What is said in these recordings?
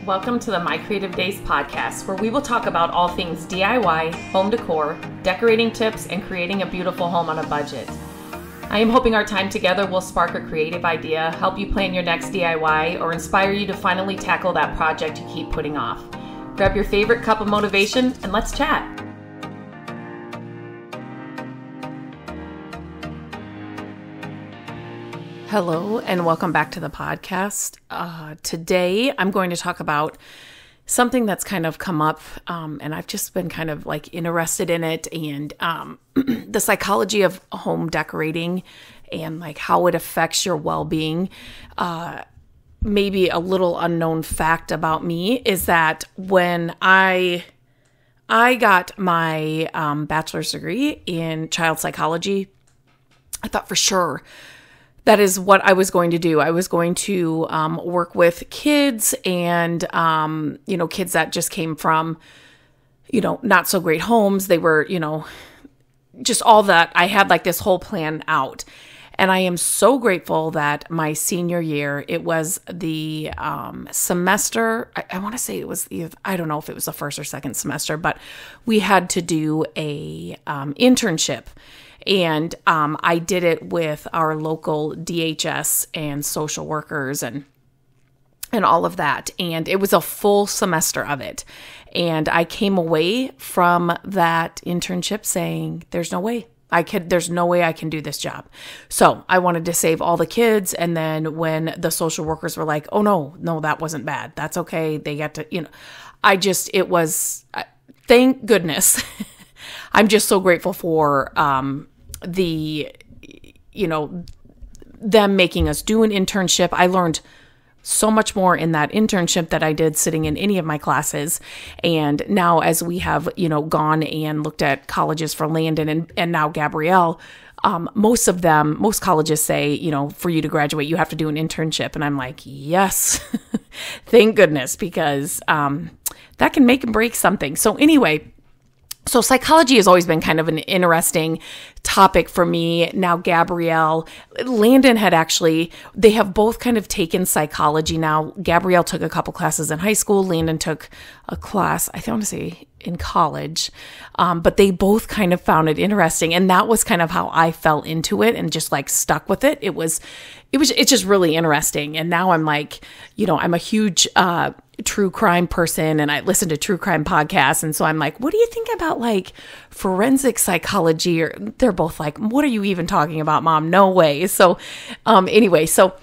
Welcome to the My Creative Days podcast, where we will talk about all things DIY, home decor, decorating tips, and creating a beautiful home on a budget. I am hoping our time together will spark a creative idea, help you plan your next DIY, or inspire you to finally tackle that project you keep putting off. Grab your favorite cup of motivation and let's chat. Hello and welcome back to the podcast. Today I'm going to talk about something that's kind of come up and I've just been kind of like interested in it, and the psychology of home decorating and like how it affects your well-being. Maybe a little unknown fact about me is that when I got my bachelor's degree in child psychology, I thought for sure that is what I was going to do. I was going to work with kids and, kids that just came from, not so great homes. They were, just all that. I had like this whole plan out. And I am so grateful that my senior year, it was the semester, I want to say it was, I don't know if it was the first or second semester, but we had to do a internship. And I did it with our local DHS and social workers and all of that. And it was a full semester of it. And I came away from that internship saying, there's no way I can do this job. So I wanted to save all the kids. And then when the social workers were like, oh, no, that wasn't bad. That's okay. They got to, thank goodness. I'm just so grateful for them making us do an internship. I learned so much more in that internship that I did sitting in any of my classes. And now as we have, gone and looked at colleges for Landon and now Gabrielle, most colleges say, for you to graduate, you have to do an internship. And I'm like, yes, thank goodness, because that can make and break something. So anyway, so psychology has always been kind of an interesting topic for me. Now, Gabrielle, Landon they have both kind of taken psychology now. Gabrielle took a couple classes in high school. Landon took a class, I want to say in college, but they both kind of found it interesting. And that was kind of how I fell into it and just like stuck with it. It's just really interesting. And now I'm like, I'm a huge, true crime person and I listen to true crime podcasts. And so I'm like, what do you think about like forensic psychology? Or they're both like, what are you even talking about, Mom? No way. So, anyway, so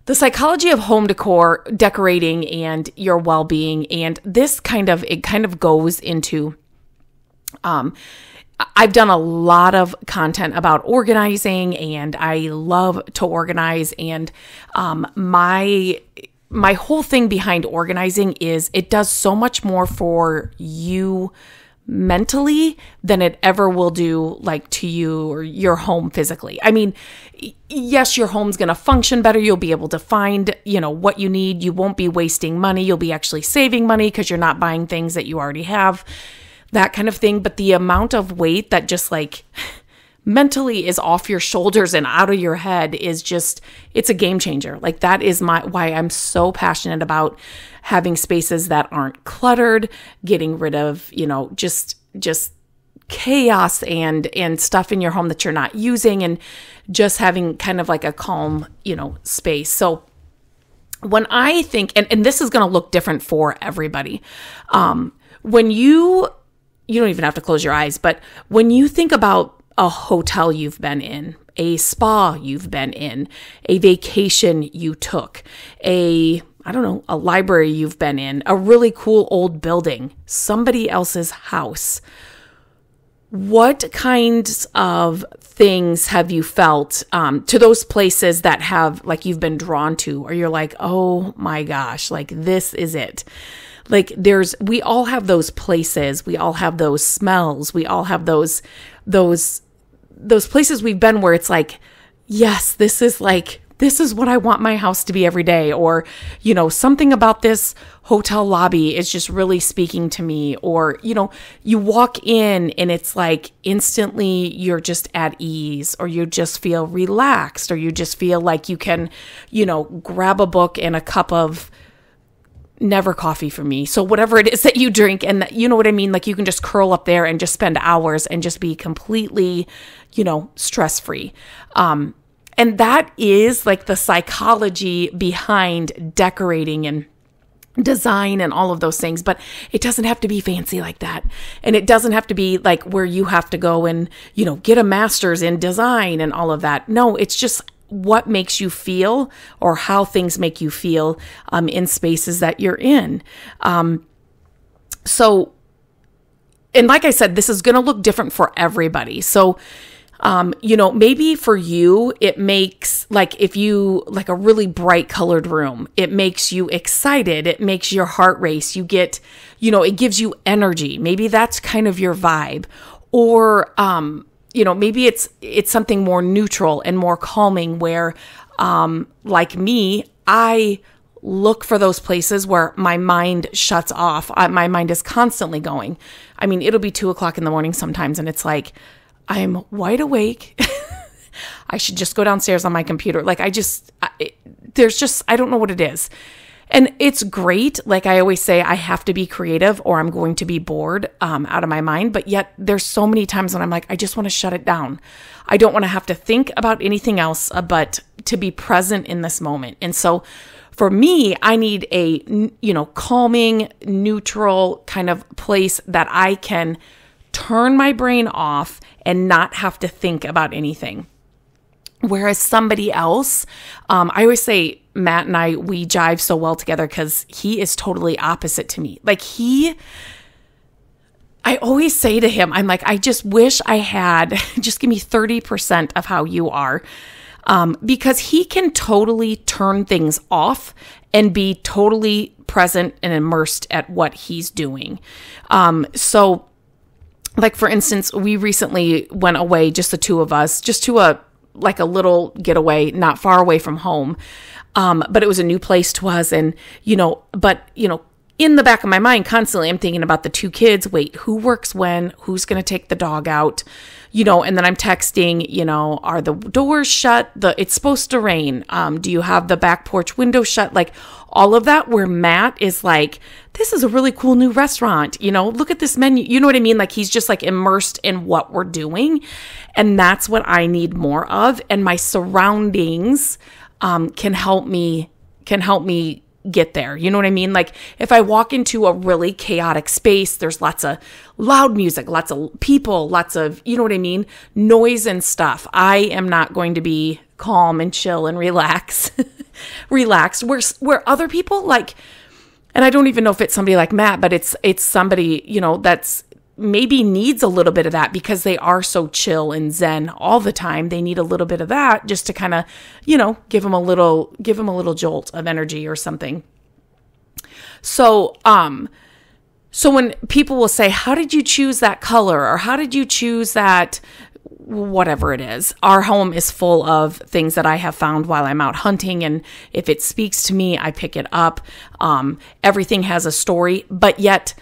the psychology of home decor, decorating, and your well-being. And this kind of goes into, I've done a lot of content about organizing and I love to organize. And, my whole thing behind organizing is it does so much more for you mentally than it ever will do like to you or your home physically. I mean, yes, your home's going to function better. You'll be able to find, what you need. You won't be wasting money. You'll be actually saving money because you're not buying things that you already have, that kind of thing. But the amount of weight that just like mentally is off your shoulders and out of your head is just, it's a game changer. Like that is why I'm so passionate about having spaces that aren't cluttered, getting rid of, just chaos and stuff in your home that you're not using, and just having kind of like a calm, space. So when I think, and this is going to look different for everybody, when you don't even have to close your eyes, but when you think about a hotel you've been in, a spa you've been in, a vacation you took, a library you've been in, a really cool old building, somebody else's house. What kinds of things have you felt to those places that have like you've been drawn to, or you're like, oh my gosh, like this is it. Like we all have those places, we all have those smells, we all have those places we've been where it's like, yes, this is what I want my house to be every day. Or, something about this hotel lobby is just really speaking to me. Or, you walk in and it's like instantly you're just at ease, or you just feel relaxed, or you just feel like you can, grab a book and a cup of never coffee for me. So whatever it is that you drink, and that, you know what I mean? Like you can just curl up there and just spend hours and just be completely, stress-free. And that is like the psychology behind decorating and design and all of those things, but it doesn't have to be fancy like that. And it doesn't have to be like where you have to go and, get a master's in design and all of that. No, it's just what makes you feel, or how things make you feel in spaces that you're in. So, and like I said, this is going to look different for everybody. So, maybe for you, it makes, like, if you like a really bright colored room, it makes you excited. It makes your heart race. You get, it gives you energy. Maybe that's kind of your vibe. Or, maybe it's something more neutral and more calming where, like me, I look for those places where my mind shuts off. My mind is constantly going. I mean, it'll be 2:00 in the morning sometimes, and it's like, I'm wide awake. I should just go downstairs on my computer. Like I don't know what it is. And it's great. Like I always say, I have to be creative or I'm going to be bored out of my mind. But yet there's so many times when I'm like, I just want to shut it down. I don't want to have to think about anything else but to be present in this moment. And so for me, I need a, calming, neutral kind of place that I can turn my brain off and not have to think about anything. Whereas somebody else, I always say Matt and I, we jive so well together because he is totally opposite to me. Like I always say to him, I'm like, I just wish I had, just give me 30% of how you are. Because he can totally turn things off and be totally present and immersed at what he's doing. So like, for instance, we recently went away, just the two of us, just to a little getaway, not far away from home. But it was a new place to us. And, in the back of my mind, constantly, I'm thinking about the two kids. Wait, who works when? Who's going to take the dog out? And then I'm texting, are the doors shut? It's supposed to rain. Do you have the back porch window shut? Like all of that, where Matt is like, this is a really cool new restaurant. Look at this menu. You know what I mean? Like he's just like immersed in what we're doing. And that's what I need more of. And my surroundings can help me get there. You know what I mean? Like if I walk into a really chaotic space, there's lots of loud music, lots of people, lots of, you know what I mean? Noise and stuff. I am not going to be calm and chill and relaxed where other people like, and I don't even know if it's somebody like Matt, but it's somebody, that's maybe needs a little bit of that because they are so chill and zen all the time. They need a little bit of that just to kind of, give them a little jolt of energy or something. So when people will say, how did you choose that color? Or how did you choose that, whatever it is? Our home is full of things that I have found while I'm out hunting. And if it speaks to me, I pick it up. Everything has a story, but yet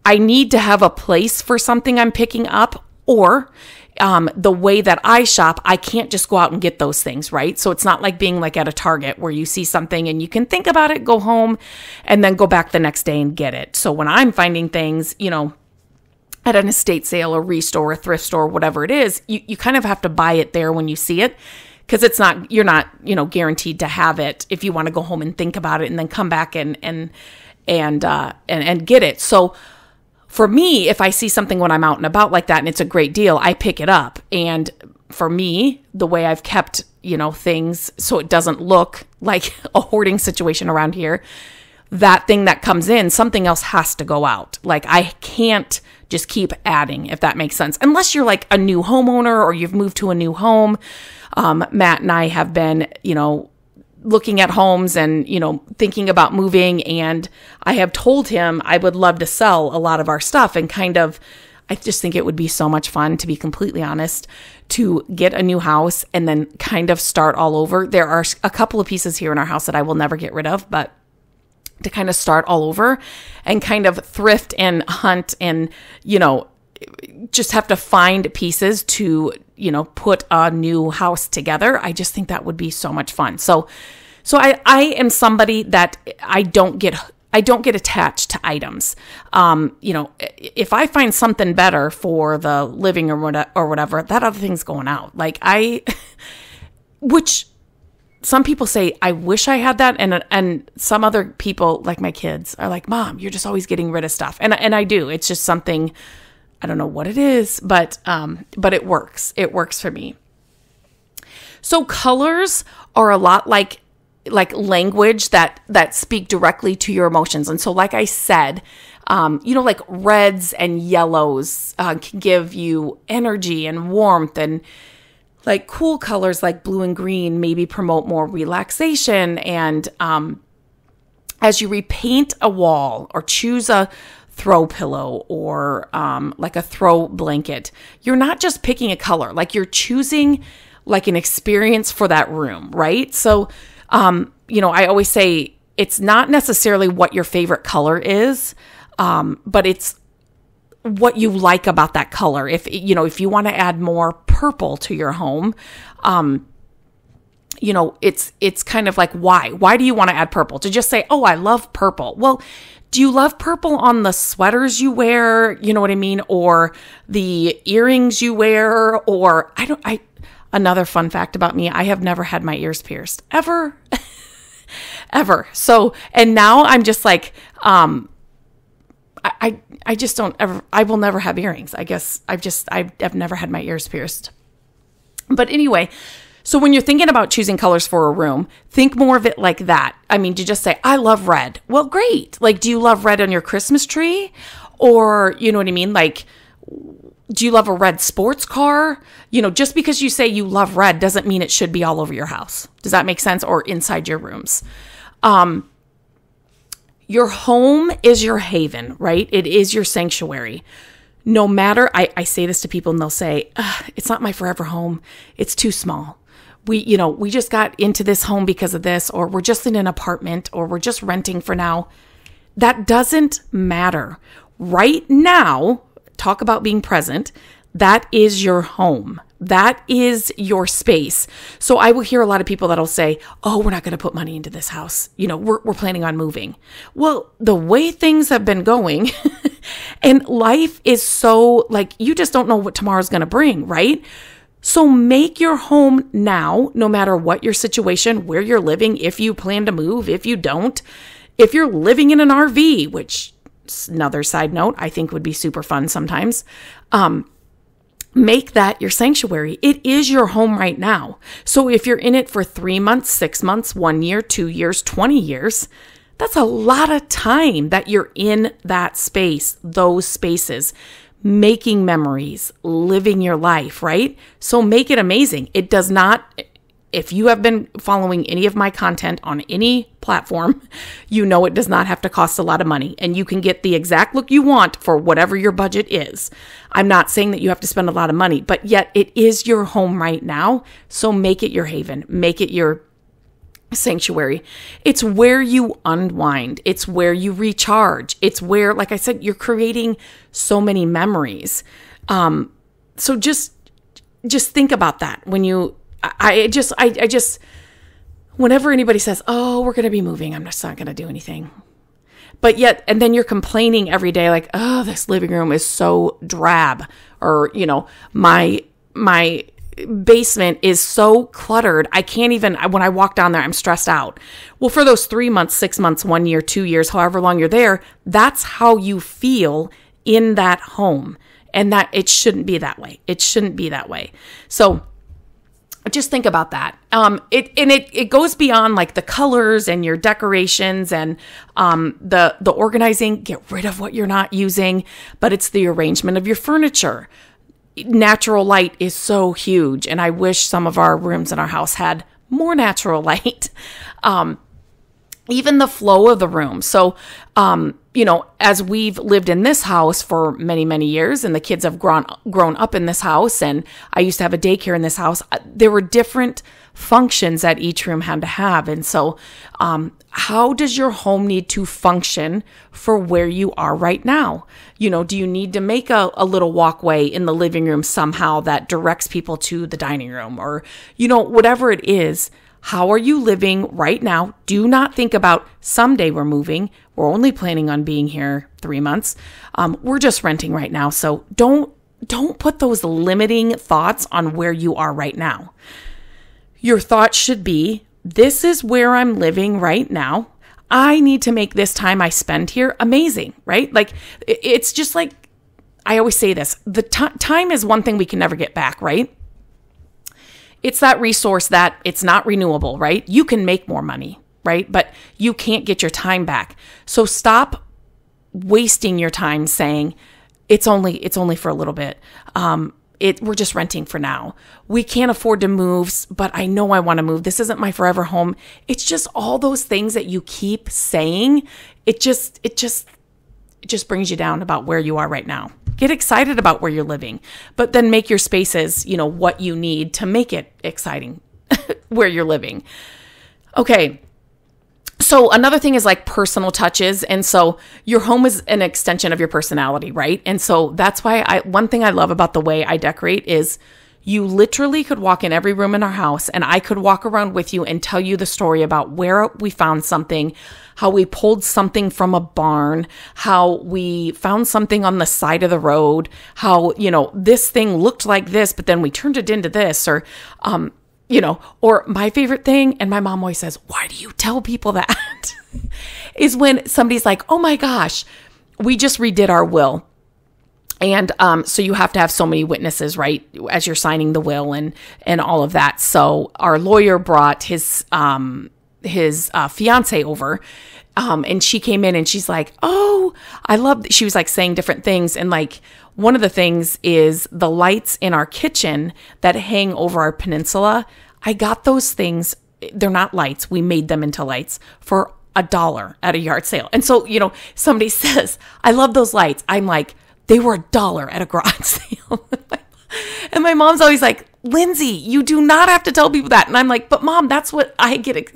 I need to have a place for something I'm picking up, or the way that I shop, I can't just go out and get those things, right? So it's not like being like at a Target where you see something and you can think about it, go home, and then go back the next day and get it. So when I'm finding things, at an estate sale, a restore, a thrift store, whatever it is, you kind of have to buy it there when you see it, because you're not guaranteed to have it if you want to go home and think about it and then come back and get it. So for me, if I see something when I'm out and about like that and it's a great deal, I pick it up. And for me, the way I've kept, things so it doesn't look like a hoarding situation around here, that thing that comes in, something else has to go out. Like I can't just keep adding, if that makes sense. Unless you're like a new homeowner or you've moved to a new home. Matt and I have been, looking at homes and, thinking about moving. And I have told him I would love to sell a lot of our stuff and I just think it would be so much fun, to be completely honest, to get a new house and then kind of start all over. There are a couple of pieces here in our house that I will never get rid of, but to kind of start all over and kind of thrift and hunt and, just have to find pieces to, put a new house together. I just think that would be so much fun. So So I am somebody that I don't get attached to items. If I find something better for the living room or whatever, that other thing's going out. Which some people say, I wish I had that. And some other people, like my kids, are like, Mom, you're just always getting rid of stuff. And I do. It's just something, I don't know what it is, but it works. It works for me. So colors are a lot like language that speak directly to your emotions. And so, like I said, like reds and yellows can give you energy and warmth, and like cool colors like blue and green maybe promote more relaxation. And as you repaint a wall or choose a throw pillow or like a throw blanket, you're not just picking a color, like you're choosing like an experience for that room, right? So, I always say it's not necessarily what your favorite color is, but it's what you like about that color. If you want to add more purple to your home, it's kind of like, why do you want to add purple? To just say, oh, I love purple. Well, do you love purple on the sweaters you wear? You know what I mean? Or the earrings you wear? Or another fun fact about me, I have never had my ears pierced ever, ever. So, and now I'm just like, I just don't ever, I will never have earrings. I guess I've never had my ears pierced. But anyway, so when you're thinking about choosing colors for a room, think more of it like that. I mean, to just say, I love red. Well, great. Like, do you love red on your Christmas tree? Or, you know what I mean? Like, do you love a red sports car? Just because you say you love red doesn't mean it should be all over your house. Does that make sense? Or inside your rooms. Your home is your haven, right? It is your sanctuary. No matter, I say this to people and they'll say, it's not my forever home. It's too small. We just got into this home because of this, or we're just in an apartment, or we're just renting for now. That doesn't matter. Right now, talk about being present. That is your home. That is your space. So I will hear a lot of people that'll say, oh, we're not going to put money into this house. We're planning on moving. Well, the way things have been going and life is so like, you just don't know what tomorrow's going to bring, right? So make your home now, no matter what your situation, where you're living, if you plan to move, if you don't, if you're living in an RV, which another side note, I think would be super fun sometimes. Make that your sanctuary. It is your home right now. So if you're in it for 3 months, 6 months, 1 year, 2 years, 20 years, that's a lot of time that you're in that space, those spaces, making memories, living your life, right? So make it amazing. It does not, if you have been following any of my content on any platform, it does not have to cost a lot of money, and you can get the exact look you want for whatever your budget is. I'm not saying that you have to spend a lot of money, but yet it is your home right now. So make it your haven, make it your sanctuary. It's where you unwind. It's where you recharge. It's where, like I said, you're creating so many memories. So just think about that when you, I just, whenever anybody says, oh, we're going to be moving, I'm just not going to do anything. But yet, and then you're complaining every day, like, oh, this living room is so drab. Or, my basement is so cluttered. I can't even, when I walk down there, I'm stressed out. Well, for those 3 months, 6 months, 1 year, 2 years, however long you're there, that's how you feel in that home. And that it shouldn't be that way. It shouldn't be that way. So just think about that. It goes beyond like the colors and your decorations and the organizing. Get rid of what you're not using, but it's the arrangement of your furniture. Natural light is so huge, and I wish some of our rooms in our house had more natural light. Even the flow of the room. So, as we've lived in this house for many, many years, and the kids have grown up in this house, and I used to have a daycare in this house, there were different functions that each room had to have. And so, how does your home need to function for where you are right now? Do you need to make a little walkway in the living room somehow that directs people to the dining room, or, whatever it is? how are you living right now? Do not think about someday we're moving. We're only planning on being here 3 months. We're just renting right now. So don't put those limiting thoughts on where you are right now. Your thoughts should be, this is where I'm living right now. I need to make this time I spend here amazing, right? Like, it's just like, I always say this, the time is one thing we can never get back, right? It's that resource that it's not renewable, right? You can make more money, right? But you can't get your time back. So stop wasting your time saying, it's only for a little bit. We're just renting for now. We can't afford to move, but I know I want to move. This isn't my forever home. It's just all those things that you keep saying. It just brings you down about where you are right now. Get excited about where you're living, but then make your spaces, what you need to make it exciting where you're living. Okay. So another thing is like personal touches. And so your home is an extension of your personality, right? And so that's why one thing I love about the way I decorate is you literally could walk in every room in our house and I could walk around with you and tell you the story about where we found something, how we pulled something from a barn, how we found something on the side of the road, how, this thing looked like this, but then we turned it into this, or my favorite thing, and my mom always says, why do you tell people that? is when somebody's like, oh my gosh, we just redid our will. And so you have to have so many witnesses, right, as you're signing the will and all of that. So our lawyer brought his fiance over, and she came in and she's like, oh, she was like saying different things. And like, one of the things is the lights in our kitchen that hang over our peninsula. I got those things. They're not lights. We made them into lights for $1 at a yard sale. And so, somebody says, I love those lights. I'm like, they were $1 at a garage sale. And my mom's always like, Lindsay, you do not have to tell people that. And I'm like, but Mom, that's what I get.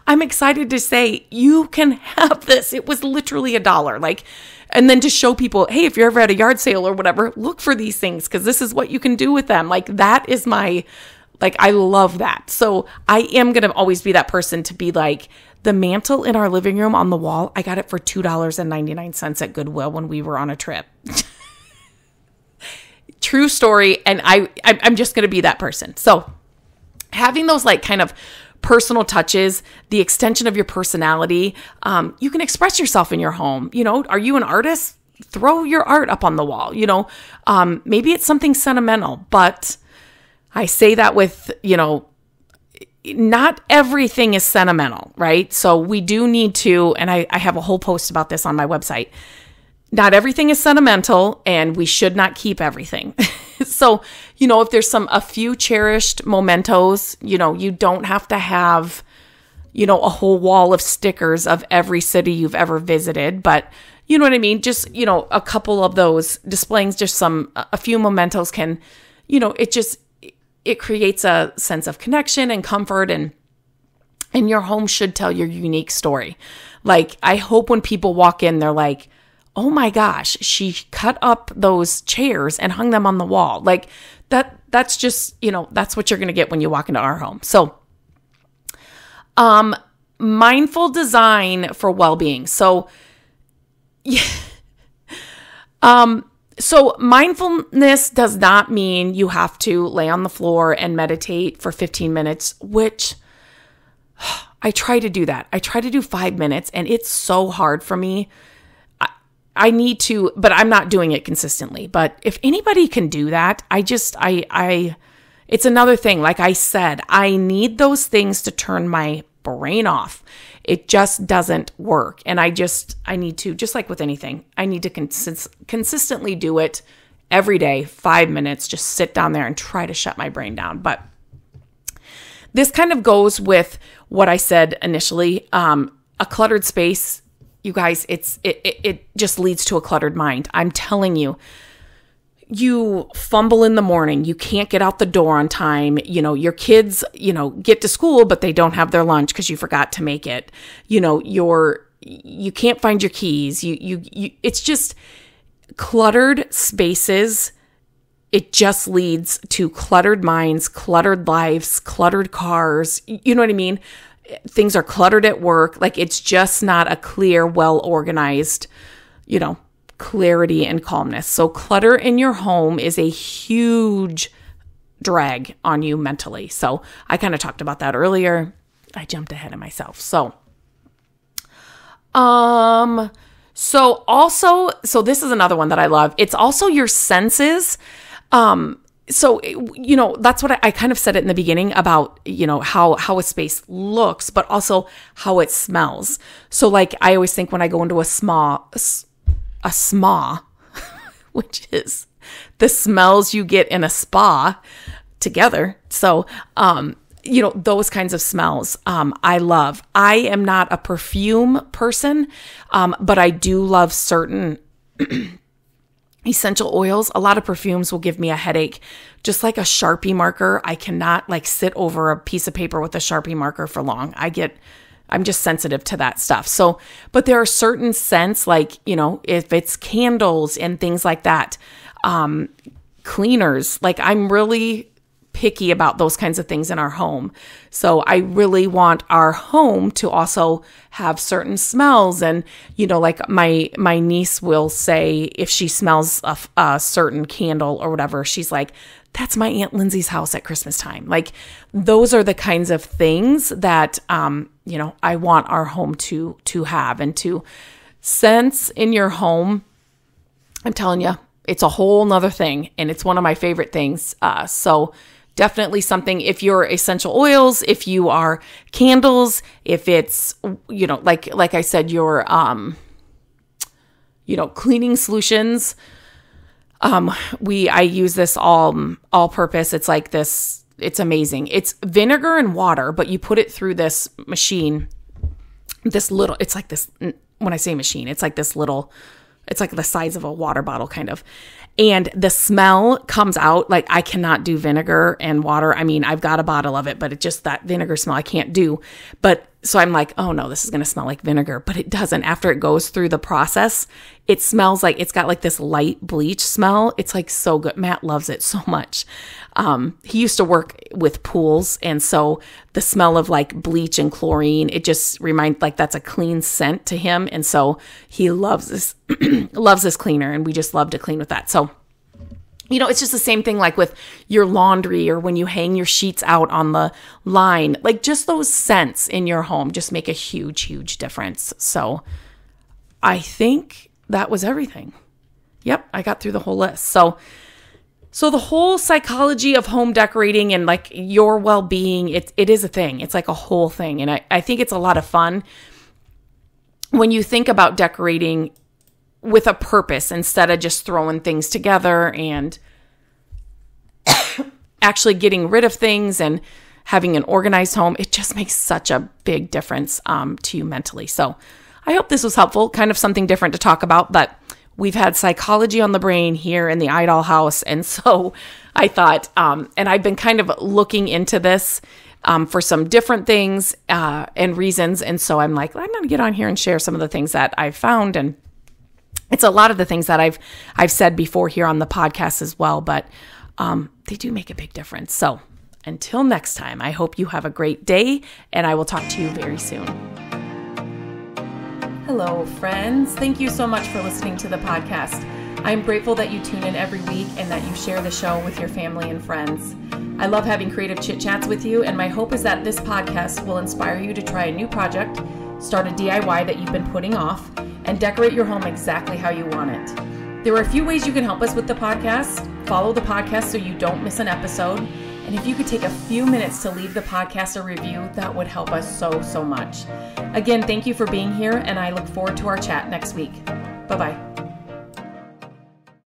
I'm excited to say you can have this. It was literally $1. Like, and then to show people, hey, if you're ever at a yard sale or whatever, look for these things because this is what you can do with them. Like, that is I love that. So I am going to always be that person to be like, the mantle in our living room on the wall, I got it for $2.99 at Goodwill when we were on a trip. True story. And I'm just going to be that person. So having those like kind of personal touches, the extension of your personality, you can express yourself in your home. Are you an artist? Throw your art up on the wall. Maybe it's something sentimental, but I say that with, not everything is sentimental, right? So we do need to, and I have a whole post about this on my website. Not everything is sentimental and we should not keep everything. So, if there's a few cherished mementos, you don't have to have, a whole wall of stickers of every city you've ever visited, but you know what I mean? Just, a couple of those displaying just a few mementos can, it creates a sense of connection and comfort, and your home should tell your unique story. Like, I hope when people walk in, they're like, oh my gosh, she cut up those chairs and hung them on the wall. Like that's just, that's what you're going to get when you walk into our home. So, mindful design for well-being. So, yeah. So mindfulness does not mean you have to lay on the floor and meditate for 15 minutes, which I try to do that. I try to do 5 minutes and it's so hard for me. I need to, but I'm not doing it consistently. But if anybody can do that, it's another thing. Like I said, I need those things to turn my brain off. It just doesn't work. And I need to, just like with anything, I need to consistently do it every day, 5 minutes, just sit down there and try to shut my brain down. But this kind of goes with what I said initially. A cluttered space, you guys, it just leads to a cluttered mind. I'm telling you. You fumble in the morning, you can't get out the door on time, your kids, get to school, but they don't have their lunch because you forgot to make it. You can't find your keys. It's just cluttered spaces it just leads to cluttered minds, cluttered lives, cluttered cars. You know what I mean? Things are cluttered at work. Like, it's just not a clear, well-organized, clarity and calmness. So clutter in your home is a huge drag on you mentally. So I kind of talked about that earlier. I jumped ahead of myself. So this is another one that I love. It's also your senses. That's what I kind of said it in the beginning about, how a space looks, but also how it smells. So like, I always think when I go into a sma, which is the smells you get in a spa together. So, those kinds of smells, I love. I am not a perfume person, but I do love certain essential oils. A lot of perfumes will give me a headache, just like a Sharpie marker. I cannot sit over a piece of paper with a Sharpie marker for long. I'm just sensitive to that stuff. So, but there are certain scents, if it's candles and things like that, cleaners, I'm really picky about those kinds of things in our home. So I really want our home to also have certain smells. And, my niece will say, if she smells a certain candle or whatever, she's like, that's my Aunt Lindsay's house at Christmas time. Those are the kinds of things that, I want our home to have and to sense in your home. I'm telling you, it's a whole nother thing. And it's one of my favorite things. So definitely something, if you're essential oils, if you are candles, if it's, like I said, your, cleaning solutions. I use this all purpose. It's like this, it's amazing. It's vinegar and water, but you put it through this machine, it's like this, when I say machine, it's like this little, it's like the size of a water bottle kind of. And the smell comes out. I cannot do vinegar and water. I mean, I've got a bottle of it, but it just, that vinegar smell I can't do. But so I'm like, oh no, this is going to smell like vinegar, but it doesn't. After it goes through the process, it smells like, it's got this light bleach smell. It's so good. Matt loves it so much. He used to work with pools. And so the smell of bleach and chlorine, it just reminds, that's a clean scent to him. And so he loves this, loves this cleaner, and we just love to clean with that. So, it's just the same thing with your laundry or when you hang your sheets out on the line, just those scents in your home just make a huge, huge difference. So I think that was everything. Yep. I got through the whole list. So the whole psychology of home decorating and your well-being, it is a thing. It's a whole thing. And I think it's a lot of fun when you think about decorating with a purpose instead of just throwing things together and actually getting rid of things and having an organized home. It just makes such a big difference to you mentally. So I hope this was helpful, kind of something different to talk about, but we've had psychology on the brain here in the Idol house. And so I thought, and I've been kind of looking into this for some different things and reasons. And so I'm like, I'm going to get on here and share some of the things that I've found. And it's a lot of the things that I've said before here on the podcast as well, but they do make a big difference. So until next time, I hope you have a great day, and I will talk to you very soon. Hello, friends. Thank you so much for listening to the podcast. I'm grateful that you tune in every week and that you share the show with your family and friends. I love having creative chit chats with you, and my hope is that this podcast will inspire you to try a new project, start a DIY that you've been putting off, and decorate your home exactly how you want it. There are a few ways you can help us with the podcast. Follow the podcast so you don't miss an episode. And if you could take a few minutes to leave the podcast a review, that would help us so, so much. Again, thank you for being here, and I look forward to our chat next week. Bye-bye.